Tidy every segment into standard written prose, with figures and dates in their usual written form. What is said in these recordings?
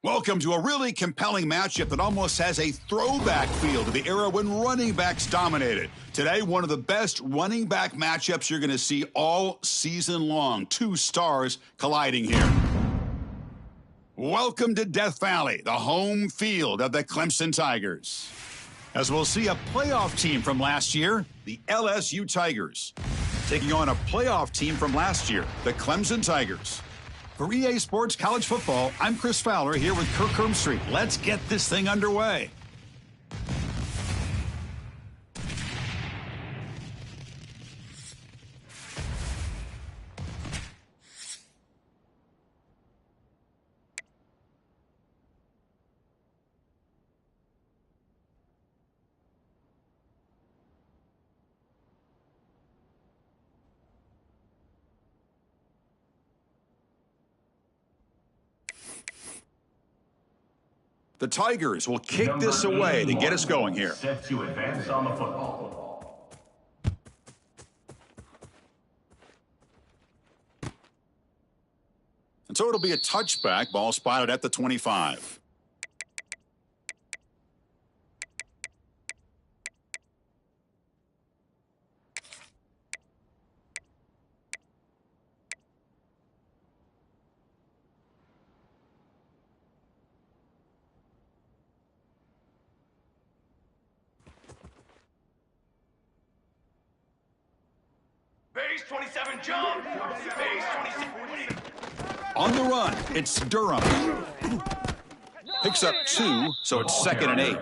Welcome to a really compelling matchup that almost has a throwback feel to the era when running backs dominated. Today, one of the best running back matchups you're going to see all season long. Two stars colliding here. Welcome to Death Valley, the home field of the Clemson Tigers. As we'll see a playoff team from last year, the LSU Tigers, taking on a playoff team from last year, the Clemson Tigers. For EA Sports College Football, I'm Chris Fowler here with Kirk Hermstreet. Let's get this thing underway. The Tigers will kick this away to get us going here. Set to advance on the football. And so it'll be a touchback, ball spotted at the 25. Base 27 jump. Base 27. On the run, it's Durham. Picks up 2, so it's 2nd and 8.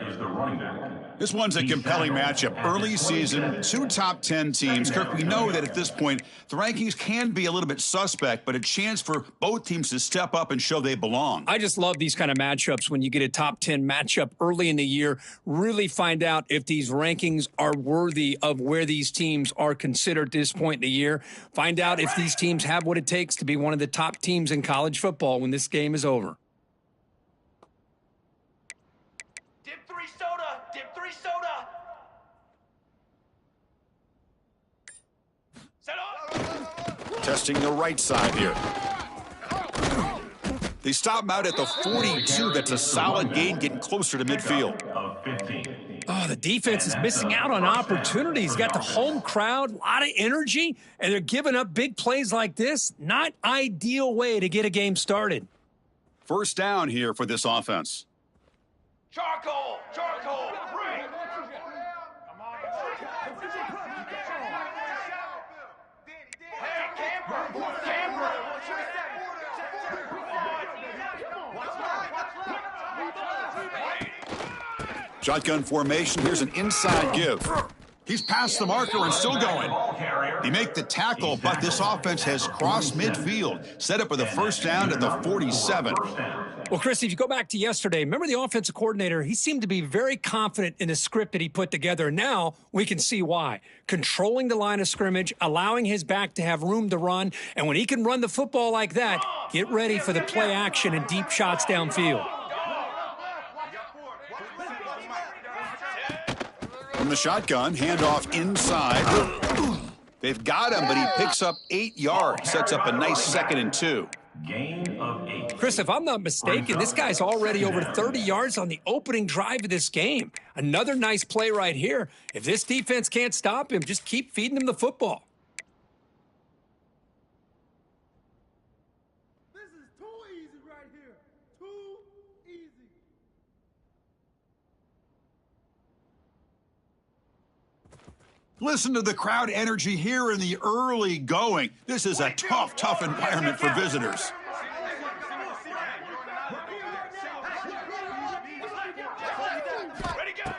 This one's a compelling matchup. Early season, 2 top 10 teams. Kirk, we know that at this point, the rankings can be a little bit suspect, but a chance for both teams to step up and show they belong. I just love these kind of matchups when you get a top 10 matchup early in the year. Really find out if these rankings are worthy of where these teams are considered at this point in the year. Find out if these teams have what it takes to be one of the top teams in college football when this game is over. Testing the right side here. They stop him out at the 42. That's a solid gain, getting closer to midfield. Oh, the defense is missing out on opportunities. Got the home crowd, a lot of energy, and they're giving up big plays like this. Not ideal way to get a game started. First down here for this offense. Charcoal, charcoal, bring. Shotgun formation. Here's an inside give. He's past the marker and still going. They make the tackle, but this offense has crossed midfield. Set up with a first down at the 47. Well, Chris, if you go back to yesterday, remember the offensive coordinator, he seemed to be very confident in the script that he put together. Now we can see why. Controlling the line of scrimmage, allowing his back to have room to run, and when he can run the football like that, get ready for the play action and deep shots downfield. From the shotgun, handoff inside. They've got him, but he picks up 8 yards. Sets up a nice 2nd and 2. Gain of 8. Chris, if I'm not mistaken, this guy's already over 30 yards on the opening drive of this game. Another nice play right here. If this defense can't stop him, just keep feeding him the football. This is too easy right here. Too easy. Listen to the crowd energy here in the early going. This is a tough environment for visitors.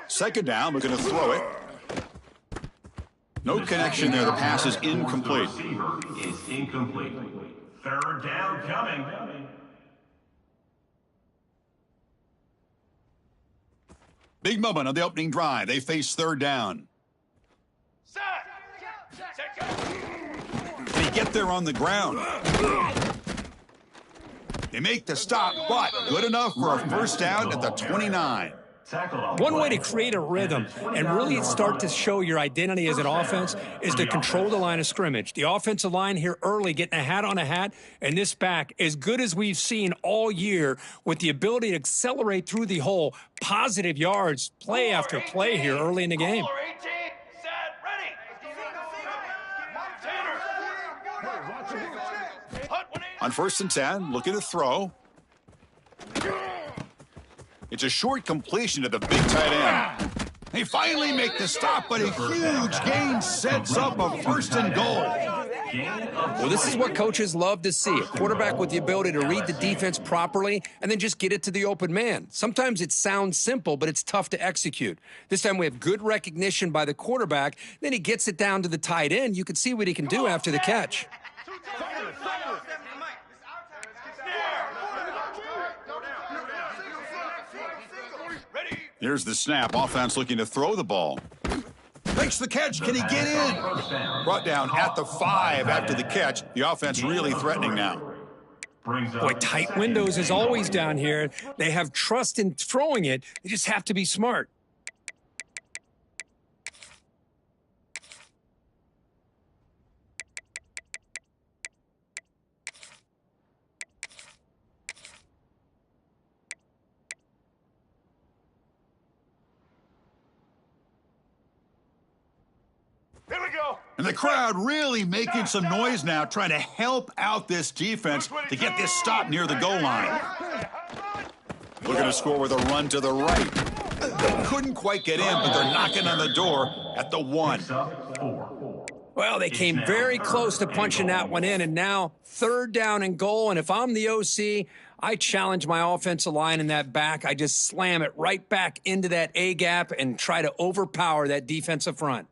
Second down, we're going to throw it. No connection there. The pass is incomplete. Is incomplete. Third down coming. Big moment on the opening drive. They face third down. They get there on the ground. They make the stop, but good enough for a first down at the 29. One way to create a rhythm and really start to show your identity as an offense is to control the line of scrimmage. The offensive line here early getting a hat on a hat, and this back as good as we've seen all year with the ability to accelerate through the hole. Positive yards, play after play here early in the game. On 1st and 10, looking to throw. It's a short completion to the big tight end. They finally make the stop, but a huge gain sets up a 1st and goal. Well, this is what coaches love to see. A quarterback with the ability to read the defense properly and then just get it to the open man. Sometimes it sounds simple, but it's tough to execute. This time we have good recognition by the quarterback. Then he gets it down to the tight end. You can see what he can do after the catch. Here's the snap. Offense looking to throw the ball. Makes the catch. Can he get in? Brought down at the 5 after the catch. The offense really threatening now. Boy, tight windows is always down here. They have trust in throwing it. They just have to be smart. And the crowd really making some noise now, trying to help out this defense to get this stop near the goal line. Looking to score with a run to the right. Couldn't quite get in, but they're knocking on the door at the 1. Well, they came very close to punching that one in, and now 3rd down and goal. And if I'm the OC, I challenge my offensive line in that back. I just slam it right back into that A gap and try to overpower that defensive front.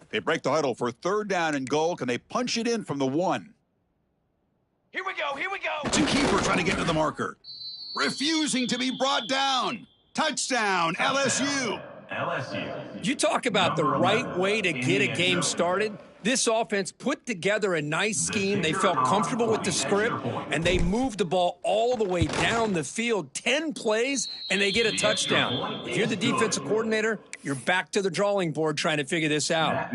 They break the huddle for 3rd down and goal. Can they punch it in from the 1? Here we go, here we go. It's a keeper trying to get to the marker. Refusing to be brought down. Touchdown, LSU. You talk about the right way to get a game started. This offense put together a nice scheme. They felt comfortable with the script, and they moved the ball all the way down the field. 10 plays, and they get a touchdown. If you're the defensive coordinator, you're back to the drawing board trying to figure this out.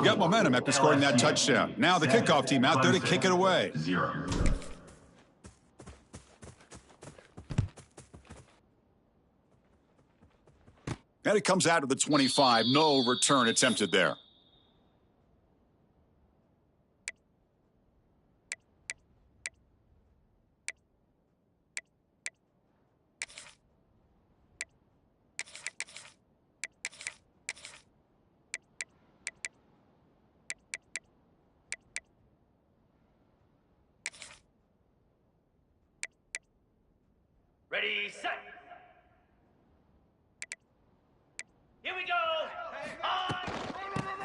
Got momentum after scoring that touchdown. Now the kickoff team out there to kick it away. And it comes out of the 25. No return attempted there. Ready, set. Here we go.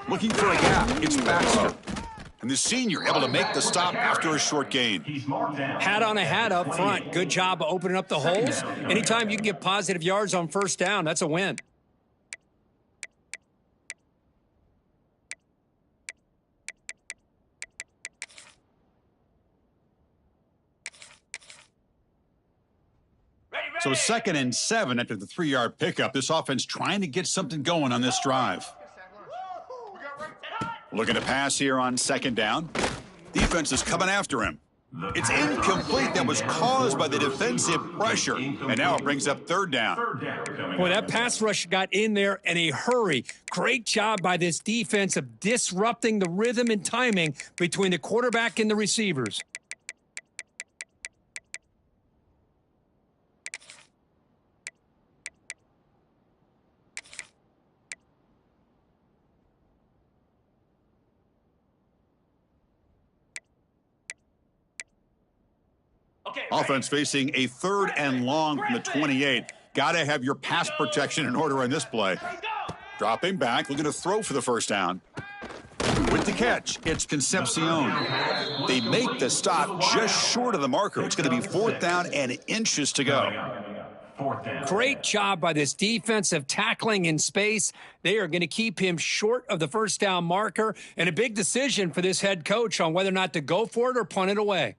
Looking for a gap. It's Baxter. And the senior able to make the stop after a short gain. Hat on a hat up front. Good job of opening up the holes. Anytime you can get positive yards on 1st down, that's a win. So 2nd and 7 after the 3-yard pickup. This offense trying to get something going on this drive. Looking to pass here on 2nd down. Defense is coming after him. It's incomplete. That was caused by the defensive pressure. And now it brings up 3rd down. Boy, that pass rush got in there in a hurry. Great job by this defense of disrupting the rhythm and timing between the quarterback and the receivers. Offense facing a 3rd and long from the 28. Got to have your pass protection in order on this play. Dropping back, looking to throw for the 1st down. With the catch, it's Concepcion. They make the stop just short of the marker. It's going to be 4th down and inches to go. Great job by this defensive tackling in space. They are going to keep him short of the 1st down marker, and a big decision for this head coach on whether or not to go for it or punt it away.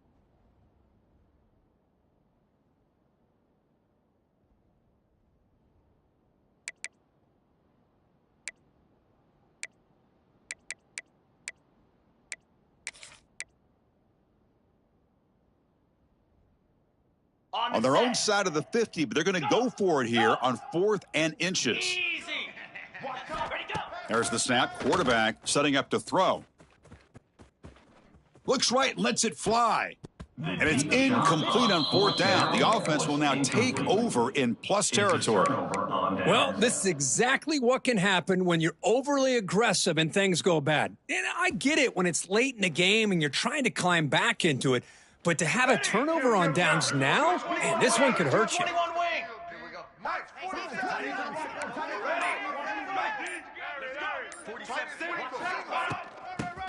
On their own side of the 50, but they're going to go for it here on 4th and inches. Easy. Ready, go. There's the snap. Quarterback setting up to throw. Looks right and lets it fly. And it's incomplete on 4th down. The offense will now take over in plus territory. Well, this is exactly what can happen when you're overly aggressive and things go bad. And I get it when it's late in the game and you're trying to climb back into it. But to have a turnover on downs now, man, this one could hurt you. 21 wing.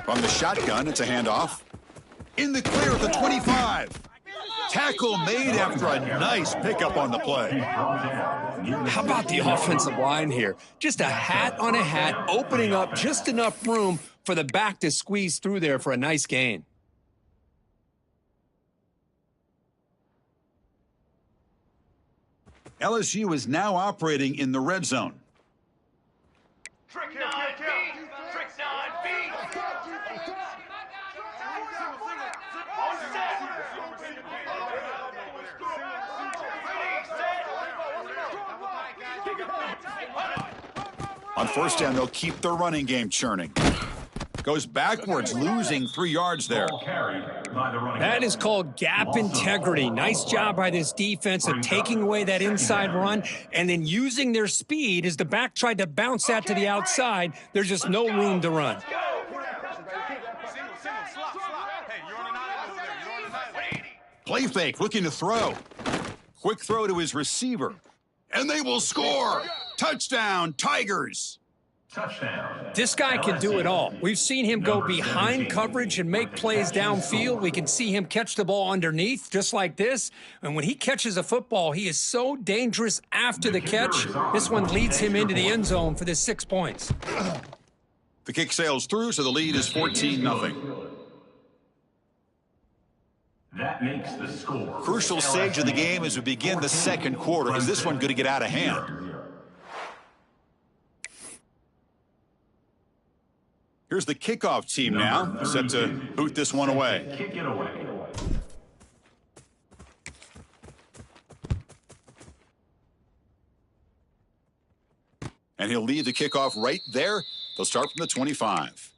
From the shotgun, it's a handoff. In the clear at the 25. Tackle made after a nice pickup on the play. How about the offensive line here? Just a hat on a hat, opening up just enough room for the back to squeeze through there for a nice gain. LSU is now operating in the red zone. Trick 9B. Trick 9B. On set. On 1st down, they'll keep their running game churning. Goes backwards, losing 3 yards there. That is called gap integrity. Nice job by this defense of taking away that inside run and then using their speed as the back tried to bounce that to the outside. There's just no room to run. Play fake, looking to throw. Quick throw to his receiver. And they will score. Touchdown, Tigers. This guy can do it all. We've seen him go behind coverage and make plays downfield. We can see him catch the ball underneath, just like this. And when he catches a football, he is so dangerous after the catch. This one leads him into the end zone for the 6 points. The kick sails through, so the lead is 14-0. That makes the score. Crucial stage of the game as we begin the second quarter. Is this one going to get out of hand? Here's the kickoff team now, set to boot this one away. Kick it away. And he'll lead the kickoff right there. They'll start from the 25.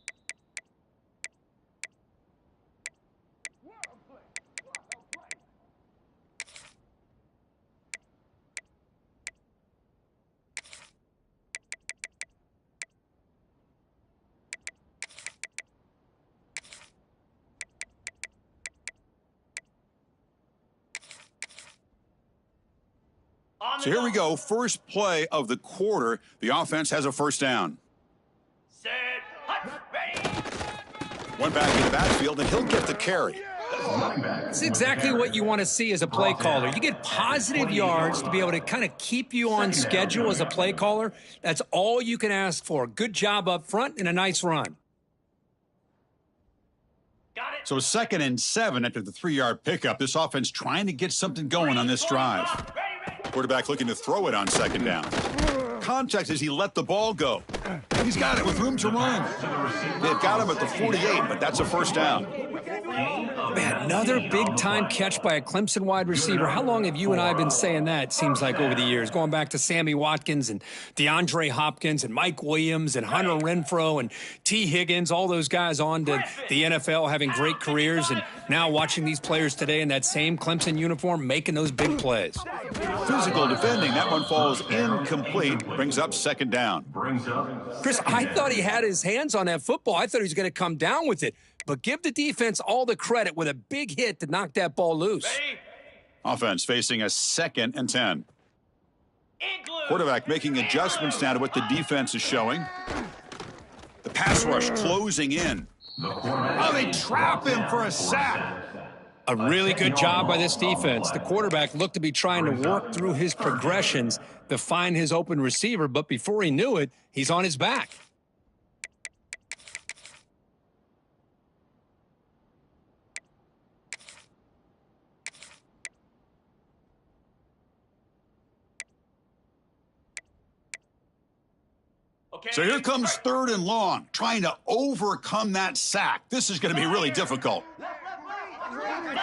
So here we go, first play of the quarter. The offense has a 1st down. Set. Hut. Ready. One back in the backfield, and he'll get the carry. It's exactly what you want to see as a play caller. You get positive yards to be able to kind of keep you on schedule as a play caller. That's all you can ask for. Good job up front and a nice run. Got it. So 2nd and 7 after the 3-yard pickup. This offense trying to get something going on this drive. Quarterback looking to throw it on 2nd down. Context as he let the ball go. He's got it with room to run. They've got him at the 48, but that's a 1st down. Man, another big-time catch by a Clemson wide receiver. How long have you and I been saying that, it seems like, over the years? Going back to Sammy Watkins and DeAndre Hopkins and Mike Williams and Hunter Renfrow and T. Higgins, all those guys on to the NFL having great careers, and now watching these players today in that same Clemson uniform making those big plays. Physical defending. That one falls incomplete. Brings up 2nd down. Chris, I thought he had his hands on that football. I thought he was going to come down with it. But give the defense all the credit with a big hit to knock that ball loose. Ready. Offense facing a 2nd and 10. Igloo. Quarterback making adjustments now to what the defense is showing. The pass rush closing in. Oh, they trap him for a sack. A really good job by this defense. The quarterback looked to be trying to work through his progressions to find his open receiver, but before he knew it, he's on his back. Okay. So here comes 3rd and long, trying to overcome that sack. This is going to be really difficult. Terrier.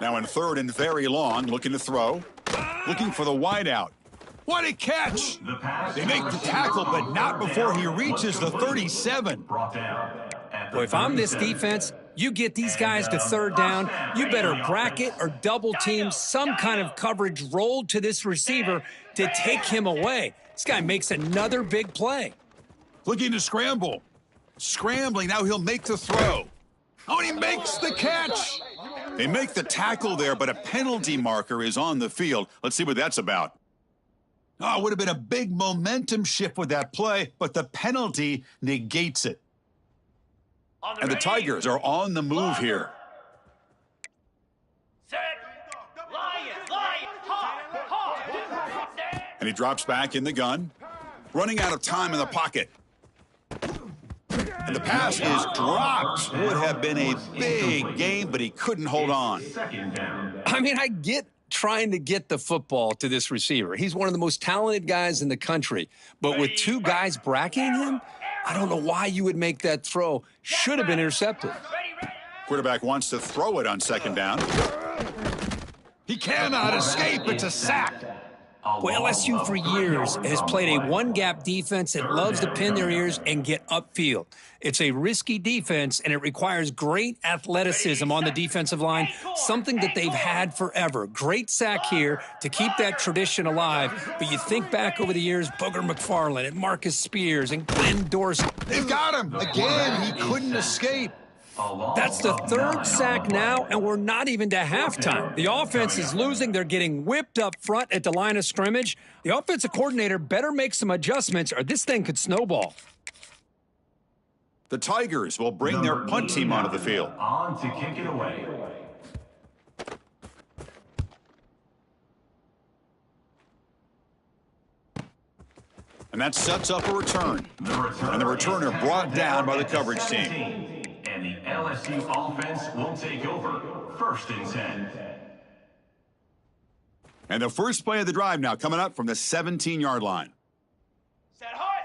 Now in third and very long, looking to throw. Looking for the wideout. What a catch! They make the tackle, but not before he reaches the 37. Boy, if I'm this defense, you get these guys to third down, you better bracket or double team some kind of coverage rolled to this receiver to take him away. This guy makes another big play. Looking to scramble. Scrambling, now he'll make the throw. Oh, and he makes the catch. They make the tackle there, but a penalty marker is on the field. Let's see what that's about. Oh, it would have been a big momentum shift with that play, but the penalty negates it. And the Tigers are on the move here. Set. Lion. Hawk. And he drops back in the gun, running out of time in the pocket. And the pass is dropped. Would have been a big game, but he couldn't hold on. I mean, I get trying to get the football to this receiver. He's one of the most talented guys in the country. But with two guys bracketing him, I don't know why you would make that throw. Should have been intercepted. Quarterback wants to throw it on second down. He cannot escape. It's a sack. Well, LSU for years has played a one-gap defense that loves to pin their ears and get upfield. It's a risky defense, and it requires great athleticism on the defensive line, something that they've had forever. Great sack here to keep that tradition alive. But you think back over the years, Booger McFarland and Marcus Spears and Glenn Dorsey. They've got him. Again, he couldn't escape. That's the third sack now, and we're not even to halftime. The offense is losing. They're getting whipped up front at the line of scrimmage. The offensive coordinator better make some adjustments, or this thing could snowball. The Tigers will bring their punt team onto the field. On to kick it away. And that sets up a return. And the returner brought down by the coverage team. And the LSU offense will take over. 1st and 10. And the first play of the drive now coming up from the 17-yard line. Set hut.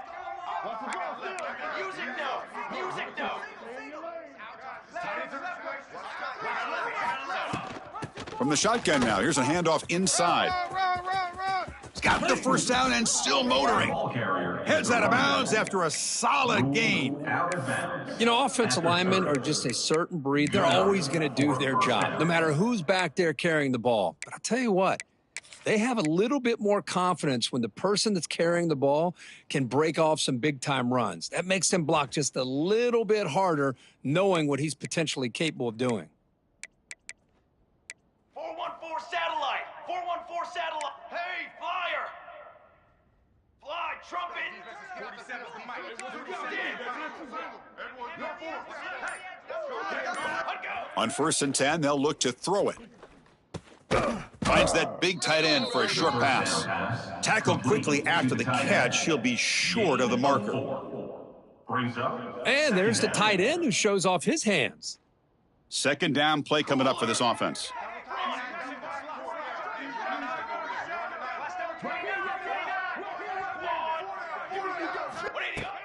Music no. From the shotgun now, here's a handoff inside. He's got the first down and still motoring. Heads out of bounds after a solid gain. You know, offensive linemen are just a certain breed. They're always going to do their job, no matter who's back there carrying the ball. But I'll tell you what, they have a little bit more confidence when the person that's carrying the ball can break off some big-time runs. That makes them block just a little bit harder, knowing what he's potentially capable of doing. 414 satellite. 414 satellite. Hey, flyer. Fly, trumpet. On 1st and 10, they'll look to throw it. Finds that big tight end for a short pass. Tackled quickly after the catch. He'll be short of the marker. And there's the tight end who shows off his hands. Second down play coming up for this offense.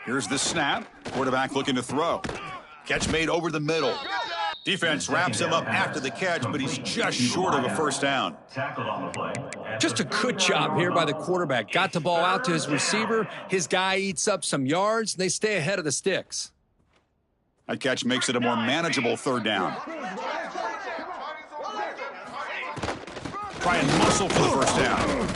Here's the snap. Quarterback looking to throw. Catch made over the middle. Defense wraps him up after the catch, but he's just short of a first down. Just a good job here by the quarterback. Got the ball out to his receiver. His guy eats up some yards, and they stay ahead of the sticks. That catch makes it a more manageable third down. Try and muscle for the first down.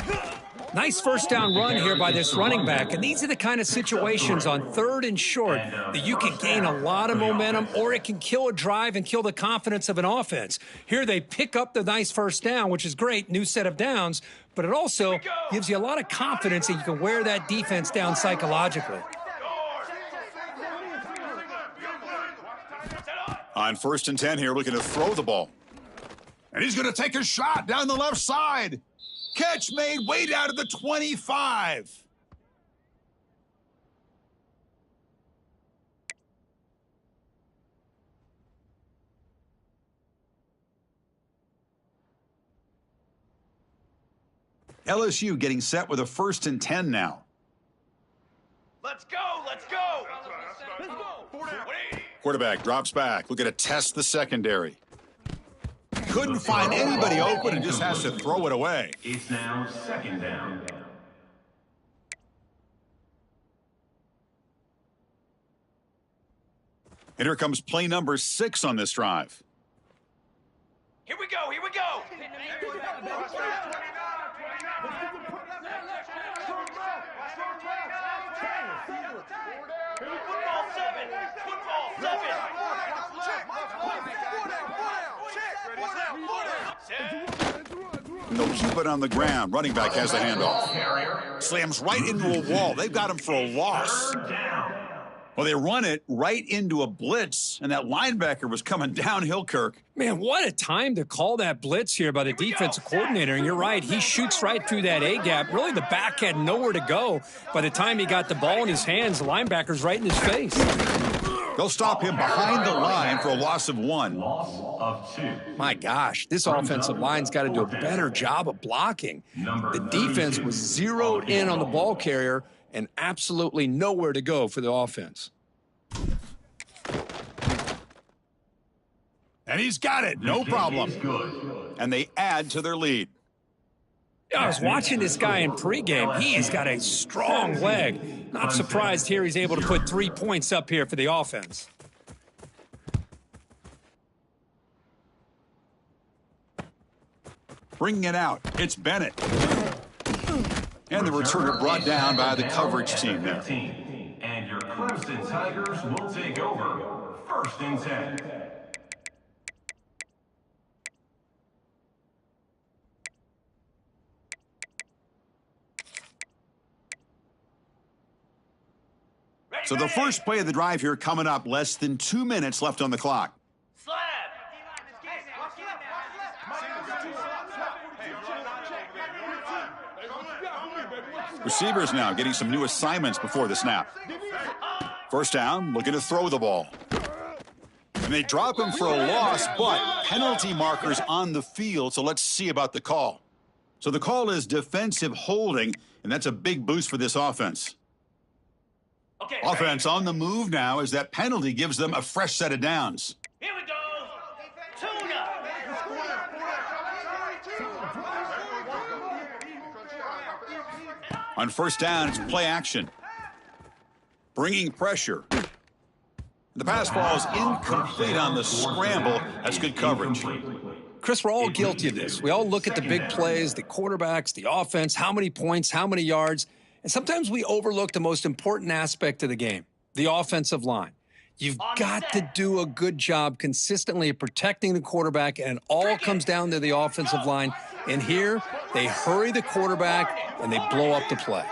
Nice first down run here by this running back. And these are the kind of situations on 3rd and short that you can gain a lot of momentum, or it can kill a drive and kill the confidence of an offense. Here they pick up the nice first down, which is great, new set of downs, but it also gives you a lot of confidence that you can wear that defense down psychologically. On 1st and 10 here, looking to throw the ball. And he's going to take a shot down the left side. Catch made way down to the 25. LSU getting set with a 1st and 10 now. Let's go. Quarterback drops back. Looking to test the secondary. couldn't find anybody open and just has to throw it away. It's now second down. And here comes play number 6 on this drive. Here we go, here we go. Football 7, football 7. And they'll keep it on the ground. Running back has the handoff. Slams right into a wall. They've got him for a loss. Well, they run it right into a blitz, and that linebacker was coming downhill, Kirk. Man, what a time to call that blitz here by the defensive coordinator. And you're right, he shoots right through that A-gap. Really, the back had nowhere to go. By the time he got the ball in his hands, the linebacker's right in his face. They'll stop him behind the line for a loss of 1. Loss of 2. My gosh, this offensive line's got to do a better job of blocking. The defense was zeroed in on the ball carrier and absolutely nowhere to go for the offense. And he's got it, no problem. And they add to their lead. I was watching this guy in pregame. He has got a strong leg. Not surprised here he's able to put 3 points up here for the offense. Bringing it out, it's Bennett. And the returner brought down by the coverage team there. And your Clemson Tigers will take over. First and 10. So the first play of the drive here coming up, less than 2 minutes left on the clock. Slab. Receivers now getting some new assignments before the snap. First down, looking to throw the ball. And they drop him for a loss, but penalty markers on the field, so let's see about the call. So the call is defensive holding, and that's a big boost for this offense. Okay, Offense on the move now as that penalty gives them a fresh set of downs. here we go. Tuna. On first down, it's play action. Bringing pressure. The pass ball is incomplete on the scramble. That's good coverage. Chris, we're all guilty of this. We all look at the big plays, the quarterbacks, the offense, how many points, how many yards. And sometimes we overlook the most important aspect of the game, the offensive line. You've got to do a good job consistently of protecting the quarterback, and it all comes down to the offensive line. And here, they hurry the quarterback, and they blow up the play.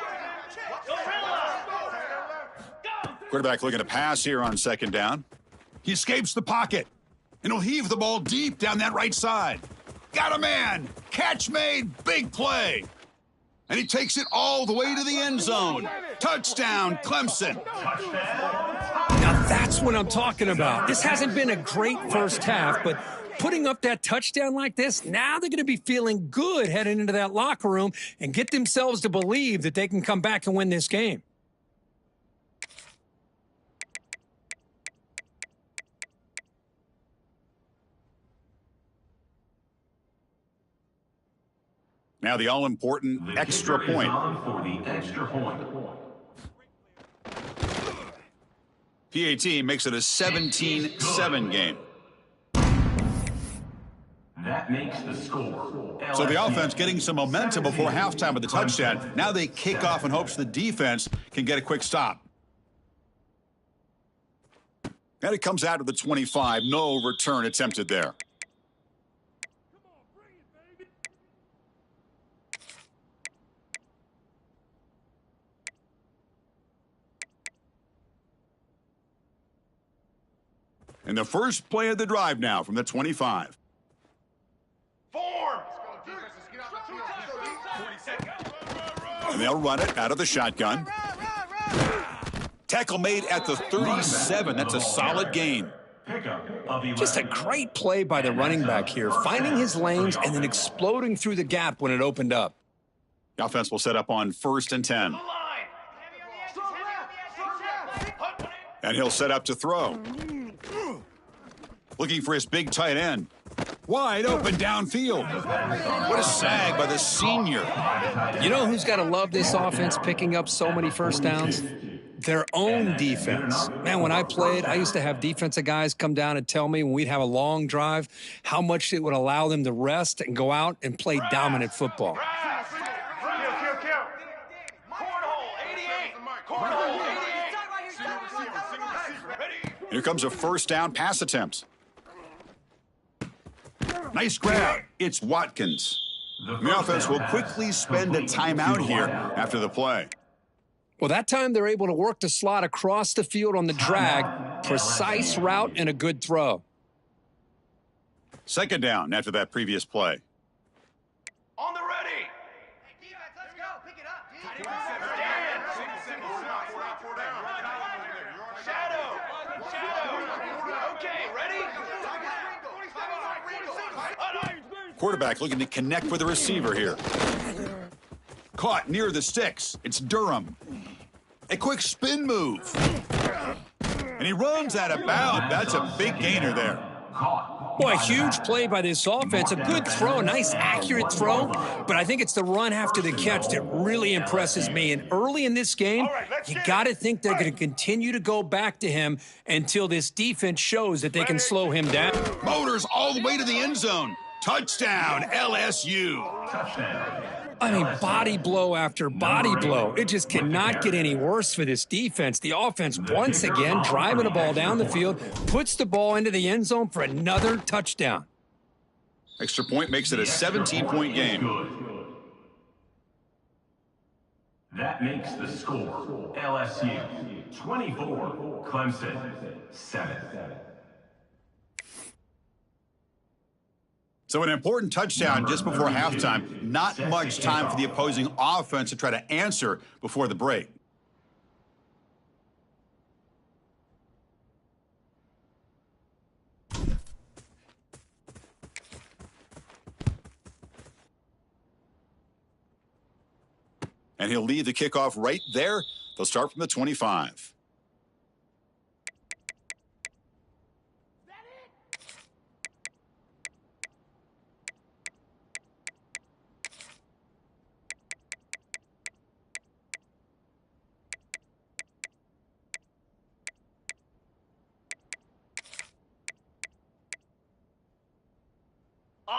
Quarterback looking to pass here on second down. He escapes the pocket, and he'll heave the ball deep down that right side. Got a man. Catch made. Big play. And he takes it all the way to the end zone. Touchdown, Clemson. Now that's what I'm talking about. This hasn't been a great first half, but putting up that touchdown like this, now they're going to be feeling good heading into that locker room and get themselves to believe that they can come back and win this game. Now the all-important extra point. For the extra point. PAT makes it a 17-7 game. That makes the score. So the offense getting some momentum before halftime with the touchdown. Now they kick off in hopes the defense can get a quick stop. And it comes out of the 25. No return attempted there. And the first play of the drive now from the 25. Form. And they'll run it out of the shotgun. Tackle made at the 37. That's a solid gain. Just a great play by the running back here, finding his lanes and then exploding through the gap when it opened up. The offense will set up on first and 10. And he'll set up to throw. Looking for his big tight end. Wide open downfield. What a sag by the senior. You know who's got to love this offense picking up so many first downs? Their own defense. Man, when I played, I used to have defensive guys come down and tell me when we'd have a long drive how much it would allow them to rest and go out and play dominant football. Here comes a first down pass attempt. Nice grab. It's Watkins. The offense will quickly spend a timeout here after the play. Well, that time they're able to work the slot across the field on the drag. Precise route and a good throw. Second down after that previous play. On the ready. Hey, defense, let's go. Pick it up. Shadow. Okay, ready? Quarterback looking to connect with the receiver here. Caught near the sticks. It's Durham. A quick spin move. And he runs out of bounds. That's a big gainer there. Boy, huge play by this offense. A good throw, a nice accurate throw. But I think it's the run after the catch that really impresses me. And early in this game, you got to think they're going to continue to go back to him until this defense shows that they can slow him down. Motors all the way to the end zone. Touchdown, LSU. I mean, body blow after body blow. It just cannot get any worse for this defense. The offense, once again, driving the ball down the field, puts the ball into the end zone for another touchdown. Extra point makes it a 17-point game. That makes the score LSU 24, Clemson 7. So an important touchdown just before halftime. Not much time for the opposing offense to try to answer before the break. And he'll lead the kickoff right there. They'll start from the 25.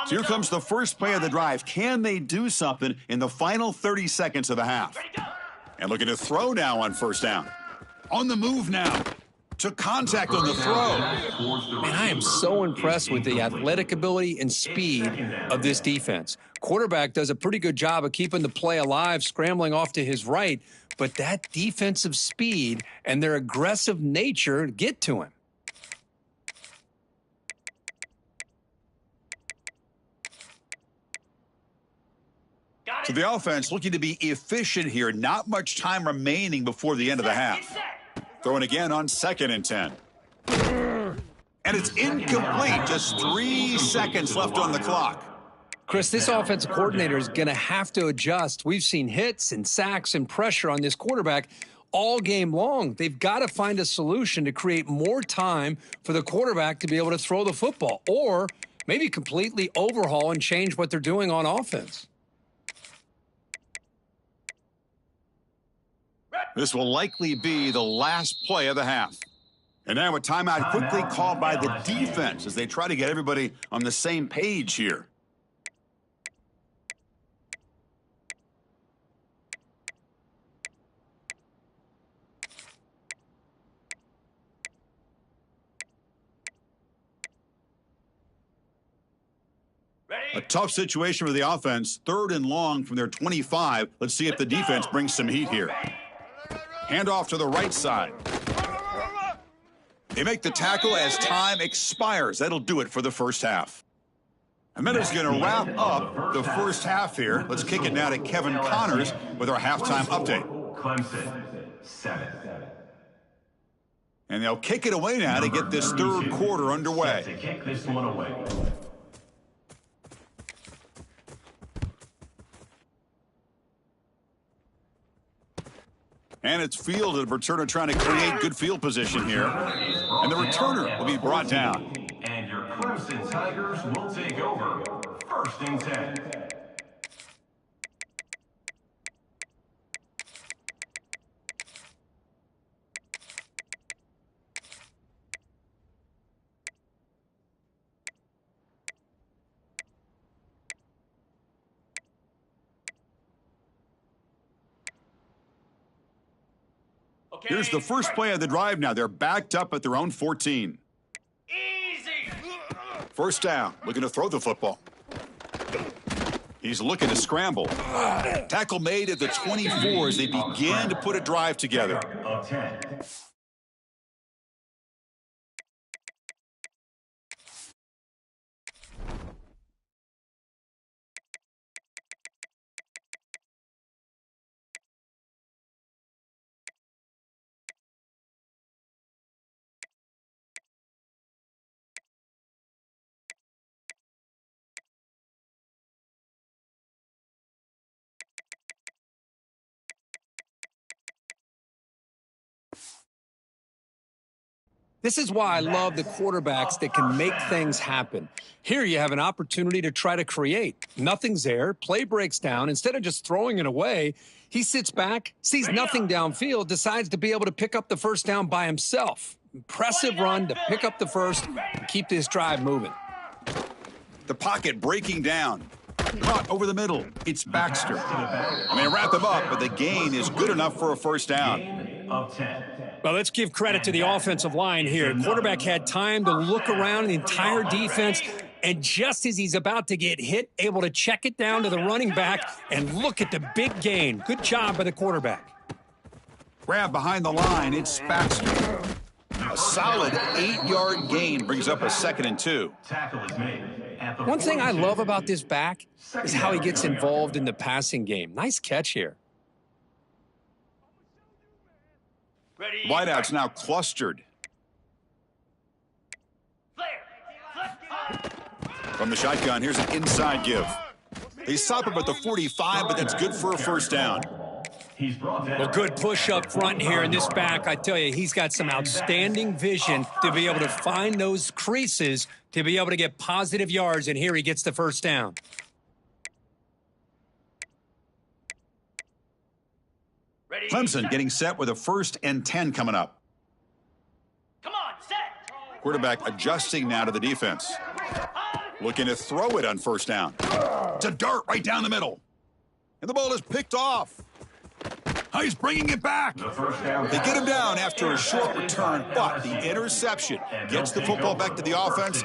So here comes the first play of the drive. Can they do something in the final 30 seconds of the half? And looking to throw now on first down. On the move now. Took contact on the throw. Man, I am so impressed with the athletic ability and speed of this defense. Quarterback does a pretty good job of keeping the play alive, scrambling off to his right, but that defensive speed and their aggressive nature get to him. So the offense looking to be efficient here. Not much time remaining before the end of the half. Throwing again on 2nd and 10. And it's incomplete. Just 3 seconds left on the clock. Chris, this offensive coordinator is going to have to adjust. We've seen hits and sacks and pressure on this quarterback all game long. They've got to find a solution to create more time for the quarterback to be able to throw the football, or maybe completely overhaul and change what they're doing on offense. This will likely be the last play of the half. And now a timeout quickly called by the defense as they try to get everybody on the same page here. A tough situation for the offense. 3rd and long from their 25. Let's see if the defense brings some heat here. Handoff to the right side. They make the tackle as time expires. That'll do it for the first half. And that is going to wrap up the first half here. Let's kick it now to Kevin Connors with our halftime update. Clemson 7. And they'll kick it away now to get this 3rd quarter underway. To kick this one away. And it's fielded. Returner trying to create good field position here. And the returner will be brought down. And your Clemson Tigers will take over. First and 10. Here's the first play of the drive now. They're backed up at their own 14. Easy. First down, looking to throw the football. He's looking to scramble. Tackle made at the 24 as they begin to put a drive together. Of 10. This is why I love the quarterbacks that can make things happen. Here you have an opportunity to try to create. Nothing's there. Play breaks down. Instead of just throwing it away, he sits back, sees nothing downfield, decides to be able to pick up the first down by himself. Impressive run to pick up the first and keep this drive moving. The pocket breaking down. Caught over the middle. It's Baxter. I mean, wrap him up, but the gain is good enough for a first down. Gain of 10. Well, let's give credit to the offensive line here. Quarterback had time to look around the entire defense, and just as he's about to get hit, able to check it down to the running back, and look at the big gain. Good job by the quarterback. Grab behind the line. It's Baxter. A solid 8-yard gain brings up a 2nd and 2. Tackle is made. At the One thing I 42. love about this back is how he gets involved in the passing game. Nice catch here. Ready. Wideouts now clustered. From the shotgun, here's an inside give. They stop him at the 45, but that's good for a first down. He's brought down. Well, good push up front here in this back. I tell you, he's got some outstanding vision to be able to find those creases, to be able to get positive yards, and here he gets the first down. Ready. Clemson getting set with a 1st and 10 coming up. Come on, set. Quarterback adjusting now to the defense. Looking to throw it on first down. It's a dart right down the middle. And the ball is picked off. Oh, he's bringing it back. The first down. They get him down after a short return, but the interception gets the football back to the offense.